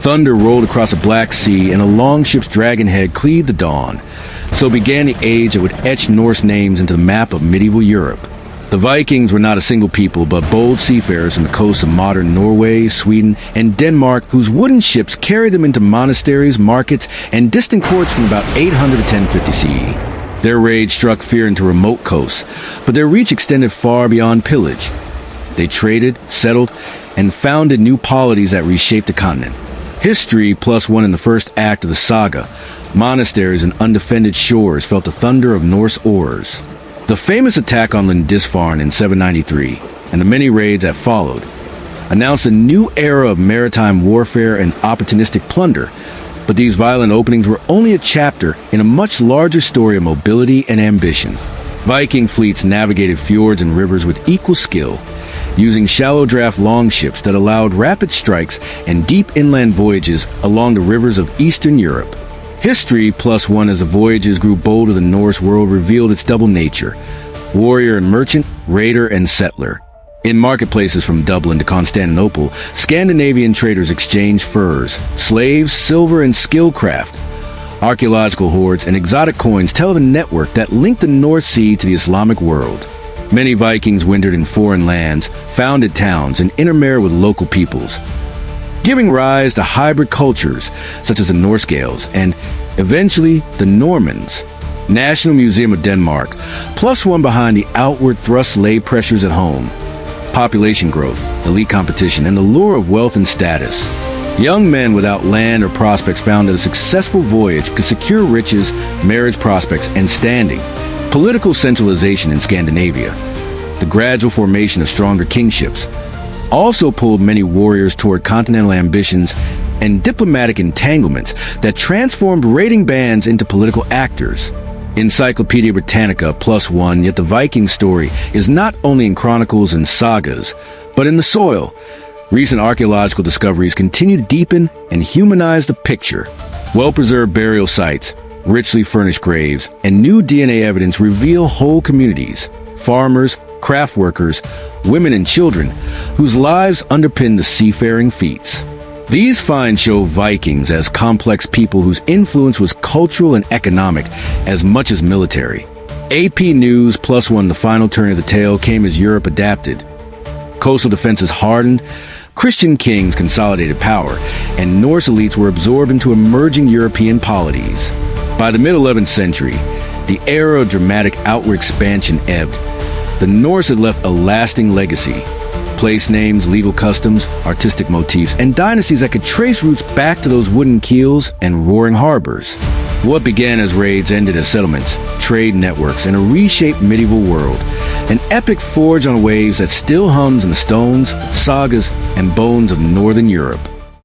Thunder rolled across a black sea, and a longship's dragon head cleaved the dawn. So began the age that would etch Norse names into the map of medieval Europe. The Vikings were not a single people, but bold seafarers on the coasts of modern Norway, Sweden, and Denmark, whose wooden ships carried them into monasteries, markets, and distant courts from about 800 to 1050 CE. Their raids struck fear into remote coasts, but their reach extended far beyond pillage. They traded, settled, and founded new polities that reshaped the continent. History +1 in the first act of the Saga. Monasteries and undefended shores felt the thunder of Norse oars. The famous attack on Lindisfarne in 793, and the many raids that followed, announced a new era of maritime warfare and opportunistic plunder. But these violent openings were only a chapter in a much larger story of mobility and ambition. Viking fleets navigated fjords and rivers with equal skill, using shallow draft longships that allowed rapid strikes and deep inland voyages along the rivers of Eastern Europe. History +1 as the voyages grew bolder, the Norse world revealed its double nature: warrior and merchant, raider and settler. In marketplaces from Dublin to Constantinople, Scandinavian traders exchanged furs, slaves, silver, and skillcraft. Archaeological hoards and exotic coins tell of a network that linked the North Sea to the Islamic world. Many Vikings wintered in foreign lands, founded towns, and intermarried with local peoples, giving rise to hybrid cultures such as the Norse Gaels and, eventually, the Normans. National Museum of Denmark, +1 behind the outward thrust lay pressures at home. Population growth, elite competition, and the lure of wealth and status. Young men without land or prospects found that a successful voyage could secure riches, marriage prospects, and standing. Political centralization in Scandinavia. The gradual formation of stronger kingships also pulled many warriors toward continental ambitions and diplomatic entanglements that transformed raiding bands into political actors. Encyclopedia Britannica +1, yet the Viking story is not only in chronicles and sagas, but in the soil. Recent archaeological discoveries continue to deepen and humanize the picture. Well-preserved burial sites, richly furnished graves, and new DNA evidence reveal whole communities, farmers, craft workers, women and children, whose lives underpin the seafaring feats. These finds show Vikings as complex people whose influence was cultural and economic as much as military. AP News +1, the final turn of the tale came as Europe adapted. Coastal defenses hardened, Christian kings consolidated power, and Norse elites were absorbed into emerging European polities. By the mid-11th century, the era of dramatic outward expansion ebbed. The Norse had left a lasting legacy: place names, legal customs, artistic motifs, and dynasties that could trace roots back to those wooden keels and roaring harbors. What began as raids ended as settlements, trade networks, and a reshaped medieval world. An epic forged on waves that still hums in the stones, sagas, and bones of northern Europe.